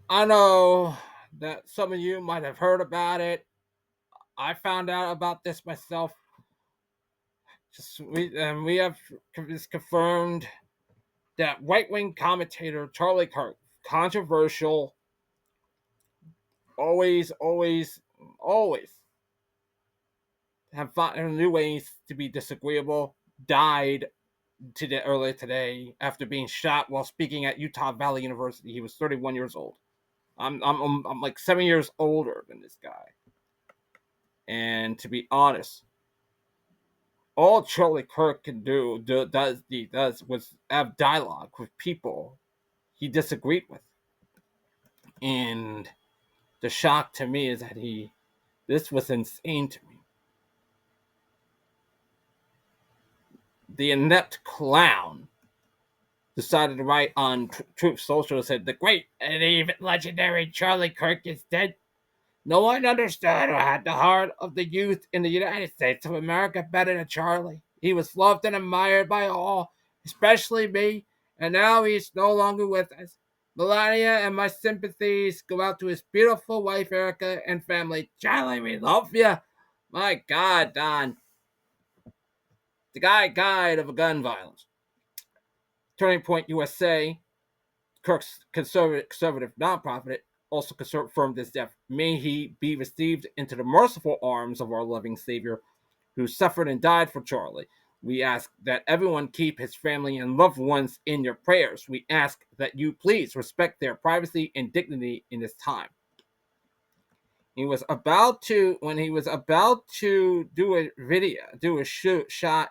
I know that some of you might have heard about it. I found out about this myself. We have it's confirmed that right-wing commentator Charlie Kirk, controversial, always have found new ways to be disagreeable, died earlier today after being shot while speaking at Utah Valley University. He was 31 years old. I'm like 7 years older than this guy, and to be honest, all Charlie Kirk can does was have dialogue with people he disagreed with, and the shock to me is that he this was insane to me. The inept clown decided to write on Truth Social, said the great and even legendary Charlie Kirk is dead. No one understood or had the heart of the youth in the United States of America better than Charlie. He was loved and admired by all, especially me, and now he's no longer with us. Melania and my sympathies go out to his beautiful wife Erica and family. Charlie, we love you. My God, Don. The guy died of a gun violence. Turning Point USA, Kirk's conservative nonprofit, also confirmed his death. May he be received into the merciful arms of our loving Savior, who suffered and died for Charlie. We ask that everyone keep his family and loved ones in your prayers. We ask that you please respect their privacy and dignity in this time. When he was about to do a video, do a shot.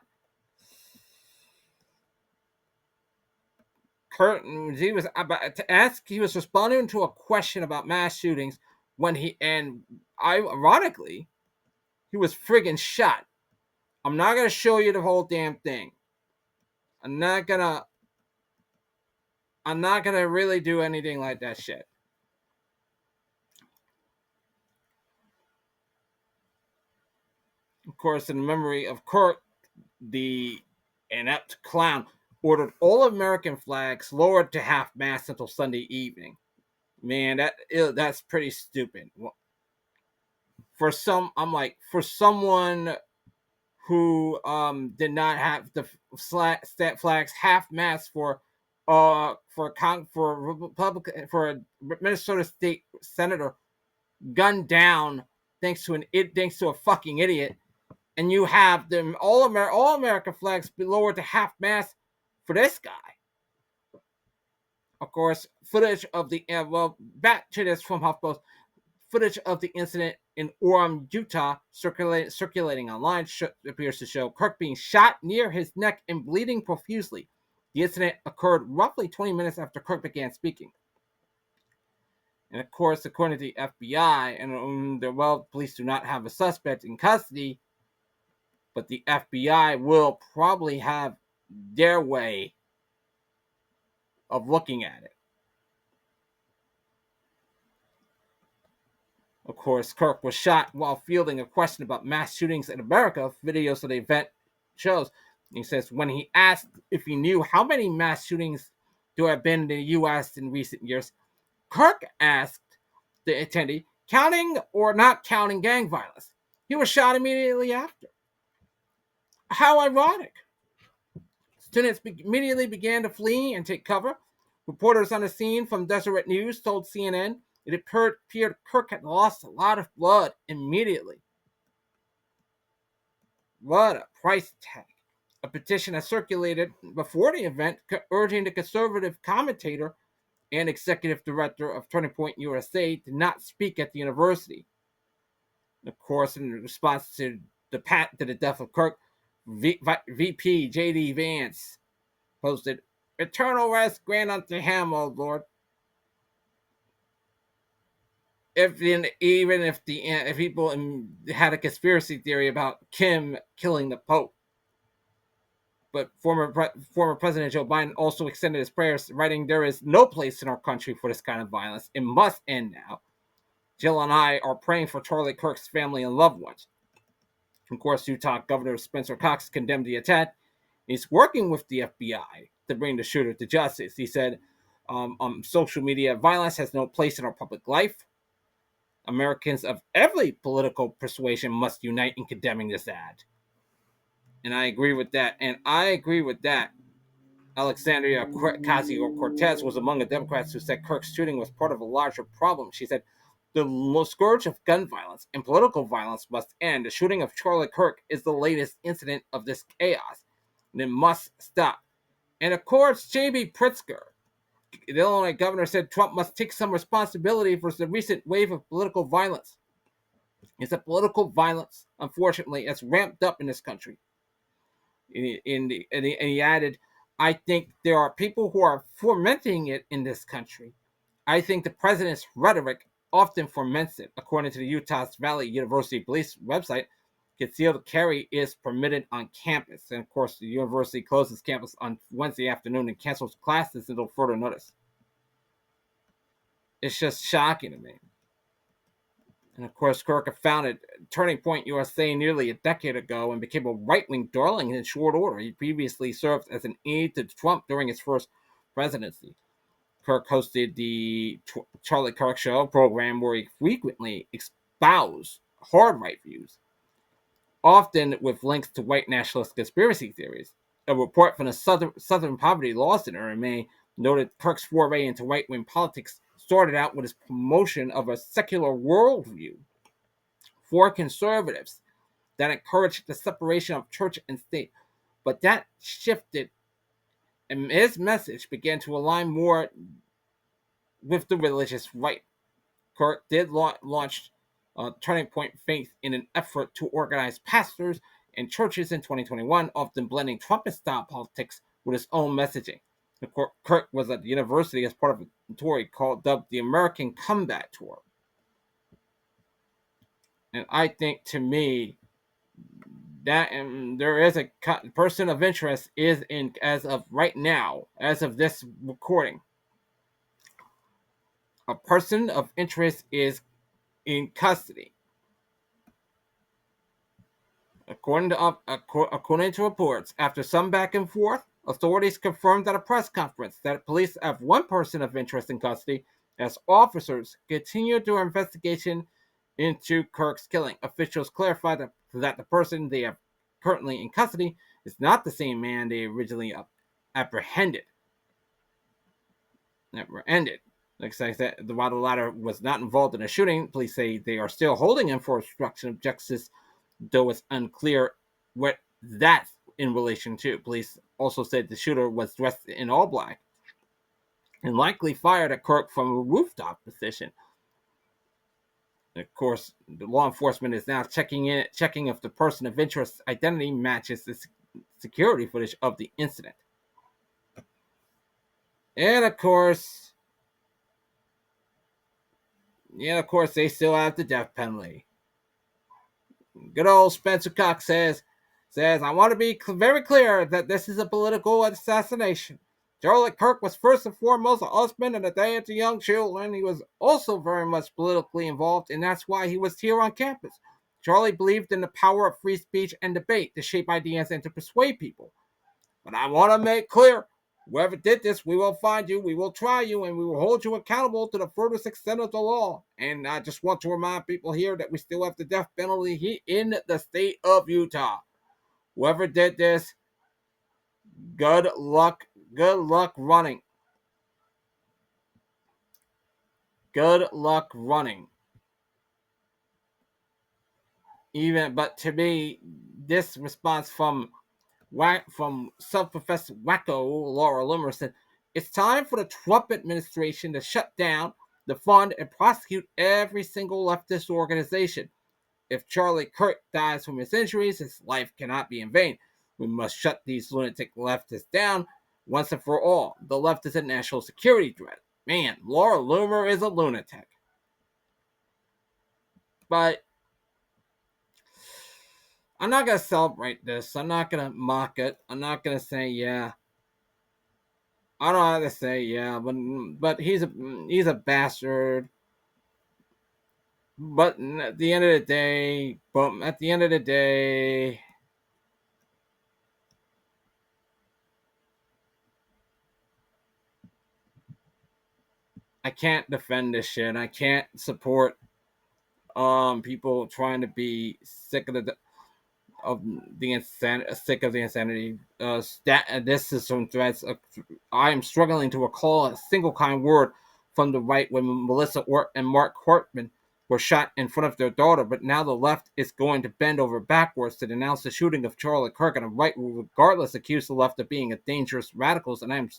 Curtin, he was about to ask. He was responding to a question about mass shootings ironically, he was friggin' shot. I'm not gonna show you the whole damn thing. I'm not gonna really do anything like that shit. Of course, in memory of Kirk, the inept clown ordered all American flags lowered to half mast until Sunday evening. Man, that's pretty stupid. For someone who did not have the flags half mast for Minnesota state senator gunned down thanks to a fucking idiot, and you have them all American flags be lowered to half mast for this guy. Of course, footage of back to this from HuffPost. Footage of the incident in Orem, Utah, circulating online appears to show Kirk being shot near his neck and bleeding profusely. The incident occurred roughly 20 minutes after Kirk began speaking. And of course, according to the FBI, the police do not have a suspect in custody, but the FBI will probably have their way of looking at it. Of course, Kirk was shot while fielding a question about mass shootings in America. Videos of the event shows. He says when he asked if he knew how many mass shootings there have been in the U.S. in recent years, Kirk asked the attendee, counting or not counting gang violence. He was shot immediately after. How ironic. Students immediately began to flee and take cover. Reporters on the scene from Deseret News told CNN it appeared Kirk had lost a lot of blood immediately. What a price tag. A petition has circulated before the event urging the conservative commentator and executive director of Turning Point USA to not speak at the university. Of course, in response to the death of Kirk, VP J.D. Vance posted, "Eternal rest grant unto him, O Lord." If people had a conspiracy theory about Kim killing the Pope, but former President Joe Biden also extended his prayers, writing, "There is no place in our country for this kind of violence. It must end now. Jill and I are praying for Charlie Kirk's family and loved ones." Of course, Utah Governor Spencer Cox condemned the attack. He's working with the FBI to bring the shooter to justice. He said, social media. Violence has no place in our public life. Americans of every political persuasion must unite in condemning this ad. And I agree with that. And I agree with that. Alexandria Ocasio Cortez was among the Democrats who said Kirk's shooting was part of a larger problem. She said, the scourge of gun violence and political violence must end. The shooting of Charlie Kirk is the latest incident of this chaos, and it must stop. And of course, J.B. Pritzker, the Illinois governor, said Trump must take some responsibility for the recent wave of political violence. It's a political violence, unfortunately, that's ramped up in this country. And he added, I think there are people who are fomenting it in this country. I think the president's rhetoric often foments it. According to the Utah Valley University Police website, concealed carry is permitted on campus. And of course, the university closes campus on Wednesday afternoon and cancels classes until further notice. It's just shocking to me. And of course, Kirk founded Turning Point USA nearly a decade ago and became a right-wing darling in short order. He previously served as an aide to Trump during his first presidency. Kirk hosted the Charlie Kirk Show program where he frequently espoused hard right views, often with links to white nationalist conspiracy theories. A report from the Southern Poverty Law Center in May noted Kirk's foray into right-wing politics started out with his promotion of a secular worldview for conservatives that encouraged the separation of church and state. But that shifted, and his message began to align more with the religious right. Kirk did launch Turning Point Faith in an effort to organize pastors and churches in 2021, often blending Trumpist-style politics with his own messaging. Kirk was at the university as part of a tour dubbed the American Comeback Tour. And I think, to me, that there is a person of interest is in, as of right now, as of this recording, a person of interest is in custody. According to reports, after some back and forth, authorities confirmed at a press conference that police have one person of interest in custody as officers continue their investigation into Kirk's killing. Officials clarified that the person they have currently in custody is not the same man they originally apprehended. Like I said, while the latter was not involved in a shooting, police say they are still holding him for obstruction of justice, though it's unclear what that's in relation to. Police also said the shooter was dressed in all black and likely fired at Kirk from a rooftop position. Of course, the law enforcement is now checking if the person of interest identity matches the security footage of the incident. And of course, they still have the death penalty. Good old Spencer Cox says, I want to be very clear that this is a political assassination. Charlie Kirk was first and foremost a husband and a dad to young children. He was also very much politically involved, and that's why he was here on campus. Charlie believed in the power of free speech and debate to shape ideas and to persuade people. But I want to make clear, whoever did this, we will find you, we will try you, and we will hold you accountable to the furthest extent of the law. And I just want to remind people here that we still have the death penalty in the state of Utah. Whoever did this, good luck running. Good luck running. But to me, this response from self-professed wacko Laura Loomer said, it's time for the Trump administration to shut down, defund, and prosecute every single leftist organization. If Charlie Kirk dies from his injuries, his life cannot be in vain. We must shut these lunatic leftists down once and for all. The left is a national security threat. Man, Laura Loomer is a lunatic. But I'm not going to celebrate this. I'm not going to mock it. I'm not going to say, yeah. I don't know how to say, yeah, but he's a bastard. But at the end of the day, I can't defend this shit. I can't support people trying to be sick of the insanity. This is some threats. I am struggling to recall a single kind word from the right when Melissa and Mark Hartman were shot in front of their daughter, but now the left is going to bend over backwards to denounce the shooting of Charlie Kirk, and the right will regardless accuse the left of being a dangerous radicals, and I'm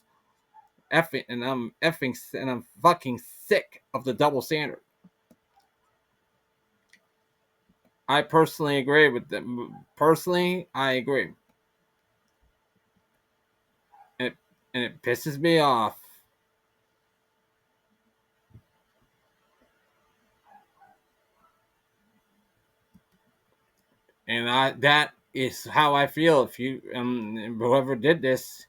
fucking sick of the double standard. I personally agree with them. Personally, I agree. And it pisses me off. And that is how I feel. If you whoever did this,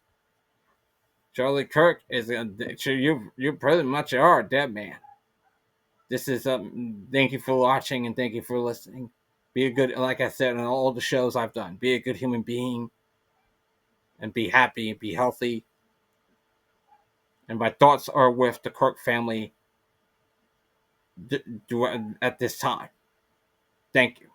Charlie Kirk is you pretty much are a dead man. This is thank you for watching and thank you for listening. Be a good, like I said on all the shows I've done. Be a good human being and be happy and be healthy. And my thoughts are with the Kirk family at this time. Thank you.